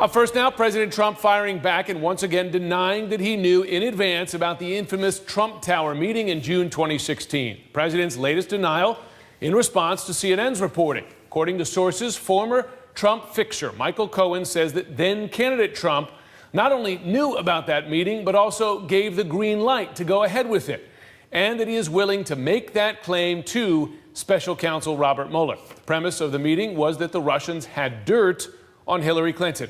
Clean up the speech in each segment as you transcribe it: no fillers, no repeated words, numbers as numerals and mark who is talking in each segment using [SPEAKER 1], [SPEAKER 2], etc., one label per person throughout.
[SPEAKER 1] First now, President Trump firing back and once again denying that he knew in advance about the infamous Trump Tower meeting in June 2016. The president's latest denial in response to CNN's reporting. According to sources, former Trump fixer Michael Cohen says that then candidate Trump not only knew about that meeting, but also gave the green light to go ahead with it, and that he is willing to make that claim to special counsel Robert Mueller. The premise of the meeting was that the Russians had dirt on Hillary Clinton.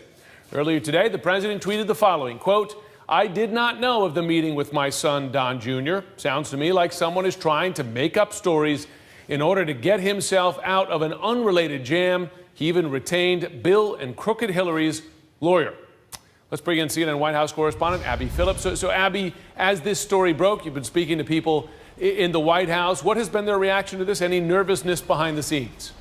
[SPEAKER 1] Earlier today, the president tweeted the following, quote, "I did not know of the meeting with my son, Don Jr. Sounds to me like someone is trying to make up stories in order to get himself out of an unrelated jam. He even retained Bill and Crooked Hillary's lawyer." Let's bring in CNN White House correspondent Abby Phillips. So Abby, as this story broke, you've been speaking to people in the White House. What has been their reaction to this? Any nervousness behind the scenes?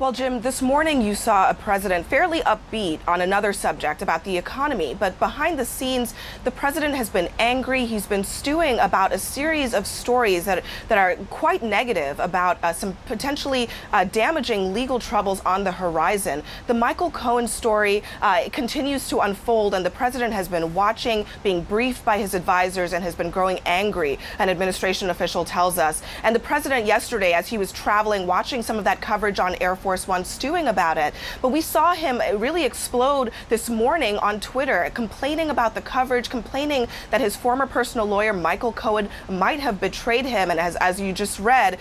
[SPEAKER 2] Well, Jim, this morning you saw a president fairly upbeat on another subject about the economy. But behind the scenes, the president has been angry. He's been stewing about a series of stories that are quite negative about some potentially damaging legal troubles on the horizon. The Michael Cohen story continues to unfold, and the president has been watching, being briefed by his advisors, and has been growing angry, an administration official tells us. And the president yesterday, as he was traveling, watching some of that coverage on Air Force One, stewing about it. But we saw him really explode this morning on Twitter, complaining about the coverage, complaining that his former personal lawyer, Michael Cohen, might have betrayed him, and as you just read,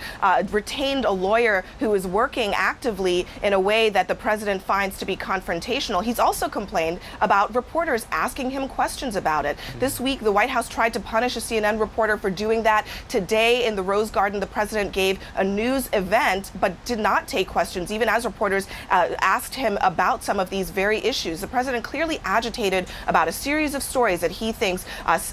[SPEAKER 2] retained a lawyer who is working actively in a way that the president finds to be confrontational. He's also complained about reporters asking him questions about it. This week, the White House tried to punish a CNN reporter for doing that. Today, in the Rose Garden, the president gave a news event, but did not take questions, even as reporters asked him about some of these very issues. The president clearly agitated about a series of stories that he thinks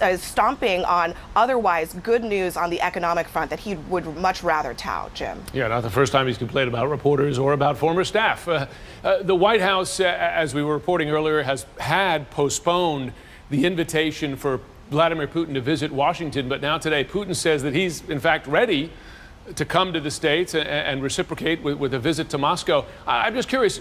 [SPEAKER 2] is stomping on otherwise good news on the economic front that he would much rather tout, Jim.
[SPEAKER 1] Yeah, not the first time he's complained about reporters or about former staff. The White House, as we were reporting earlier, had postponed the invitation for Vladimir Putin to visit Washington, but now today Putin says that he's in fact ready to come to the States and reciprocate with a visit to Moscow. I'm just curious,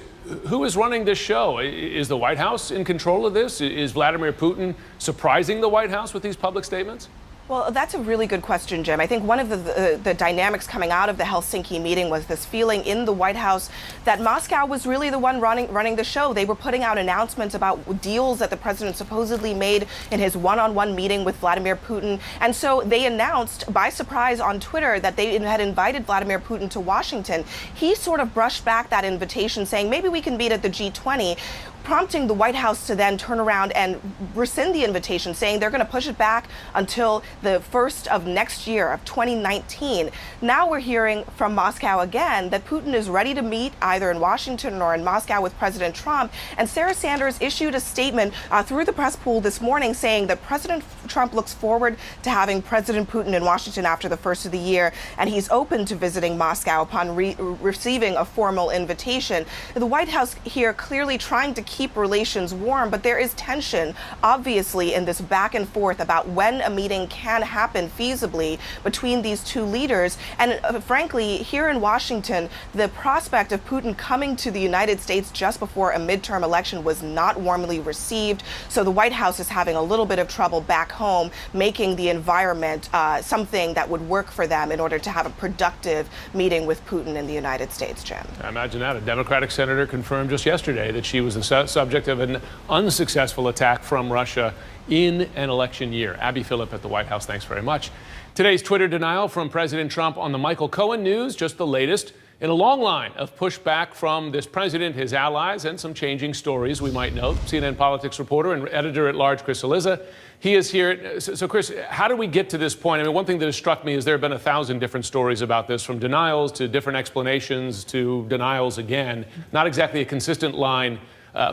[SPEAKER 1] who is running this show? Is the White House in control of this? Is Vladimir Putin surprising the White House with these public statements?
[SPEAKER 2] Well, that's a really good question, Jim. I think one of the dynamics coming out of the Helsinki meeting was this feeling in the White House that Moscow was really the one running the show. They were putting out announcements about deals that the president supposedly made in his one-on-one meeting with Vladimir Putin. And so they announced by surprise on Twitter that they had invited Vladimir Putin to Washington. He sort of brushed back that invitation, saying maybe we can meet at the G20, prompting the White House to then turn around and rescind the invitation, saying they're going to push it back until the first of next year, of 2019. Now we're hearing from Moscow again that Putin is ready to meet either in Washington or in Moscow with President Trump. And Sarah Sanders issued a statement through the press pool this morning saying that President Trump looks forward to having President Putin in Washington after the first of the year, and he's open to visiting Moscow upon receiving a formal invitation. The White House here clearly trying to keep relations warm, but there is tension, obviously, in this back and forth about when a meeting can happen feasibly between these two leaders. And frankly, here in Washington, the prospect of Putin coming to the United States just before a midterm election was not warmly received. So the White House is having a little bit of trouble back home, making the environment something that would work for them in order to have a productive meeting with Putin in the United States, Jim.
[SPEAKER 1] I imagine that. A Democratic senator confirmed just yesterday that she was the subject of an unsuccessful attack from Russia in an election year. Abby Phillip at the White House, thanks very much. Today's Twitter denial from President Trump on the Michael Cohen news, just the latest in a long line of pushback from this president, his allies, and some changing stories we might note. CNN politics reporter and editor-at-large Chris Cillizza, he is here. So Chris, how did we get to this point? I mean, one thing that has struck me is there have been 1,000 different stories about this, from denials to different explanations to denials again. Not exactly a consistent line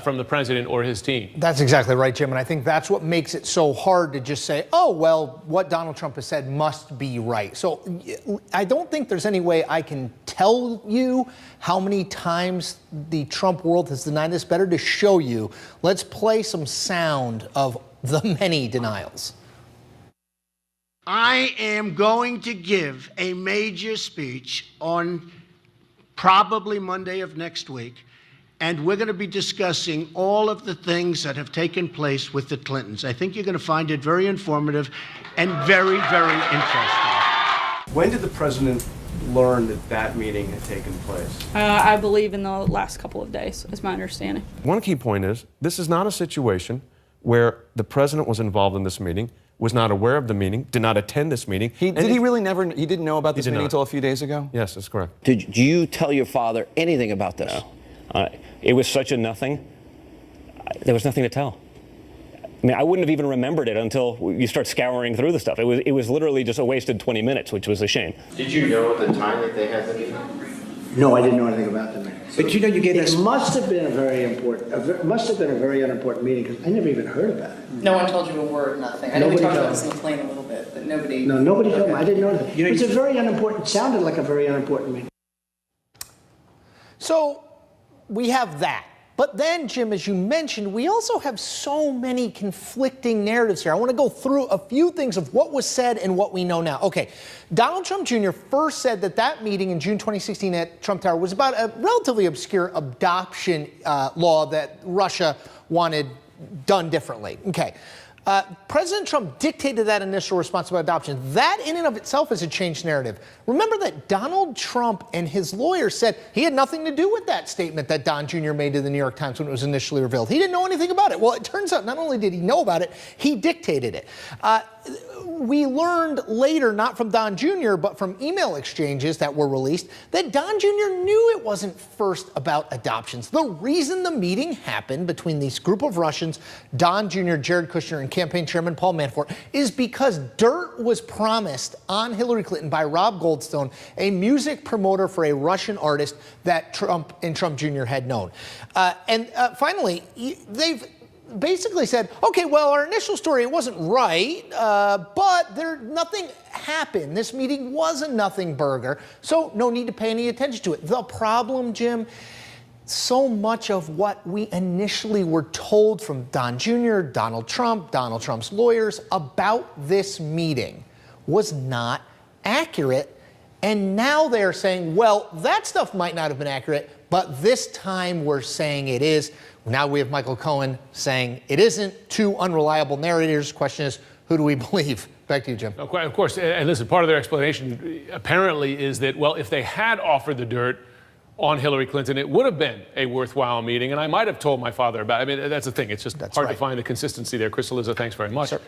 [SPEAKER 1] from the president or his team.
[SPEAKER 3] That's exactly right, Jim. And I think that's what makes it so hard to just say, oh, well, what Donald Trump has said must be right. So I don't think there's any way I can tell you how many times the Trump world has denied this. Better to show you. Let's play some sound of the many denials.
[SPEAKER 4] I am going to give a major speech on probably Monday of next week. and we're going to be discussing all of the things that have taken place with the Clintons. I think you're going to find it very informative and very, very interesting.
[SPEAKER 5] When did the president learn that that meeting had taken place?
[SPEAKER 6] I believe in the last couple of days, is my understanding.
[SPEAKER 7] One key point is, this is not a situation where the president was involved in this meeting, was not aware of the meeting, did not attend this meeting.
[SPEAKER 8] He didn't know about this meeting until a few days ago?
[SPEAKER 7] Yes, that's correct.
[SPEAKER 9] Did you tell your father anything about this?
[SPEAKER 10] No. It was such a nothing. There was nothing to tell. I mean, I wouldn't have even remembered it until you start scouring through the stuff. It was literally just a wasted 20 minutes, which was a shame.
[SPEAKER 5] Did you know at the time that they had the meeting?
[SPEAKER 11] No, I didn't know anything about the meeting.
[SPEAKER 8] But you know, you gave us.
[SPEAKER 11] It must have been a very unimportant meeting because I never even heard about it.
[SPEAKER 12] No one told you a word, nothing. I know we talked about this in the plane a little bit, but nobody.
[SPEAKER 11] No, nobody told me. I didn't know anything. You know, it was a very unimportant. Sounded like a very unimportant meeting.
[SPEAKER 3] So we have that. But then, Jim, as you mentioned, we also have so many conflicting narratives here. I want to go through a few things of what was said and what we know now. Okay, Donald Trump Jr. first said that that meeting in June 2016 at Trump Tower was about a relatively obscure adoption law that Russia wanted done differently. Okay. President Trump dictated that initial response about adoption. That in and of itself is a changed narrative. Remember that Donald Trump and his lawyers said he had nothing to do with that statement that Don Jr. made to the New York Times when it was initially revealed. He didn't know anything about it. Well, it turns out not only did he know about it, he dictated it. We learned later, not from Don Jr., but from email exchanges that were released, that Don Jr. knew it wasn't first about adoptions. The reason the meeting happened between this group of Russians, Don Jr., Jared Kushner, and campaign chairman Paul Manafort, is because dirt was promised on Hillary Clinton by Rob Goldstone, a music promoter for a Russian artist that Trump and Trump Jr. had known. Finally, they've basically said, okay, well, our initial story, it wasn't right, but nothing happened. This meeting was a nothing burger, so no need to pay any attention to it. The problem, Jim, so much of what we initially were told from Don Jr., Donald Trump's lawyers about this meeting was not accurate. And now they're saying, well, that stuff might not have been accurate, but this time we're saying it is. Now we have Michael Cohen saying it isn't. Two unreliable narrators. Question is, who do we believe? Back to you, Jim.
[SPEAKER 1] Of course. And listen, part of their explanation apparently is that, well, if they had offered the dirt on Hillary Clinton, it would have been a worthwhile meeting. And I might have told my father about it. I mean, that's the thing. It's just hard to find the consistency there. Chris Eliza, thanks very much. Sure.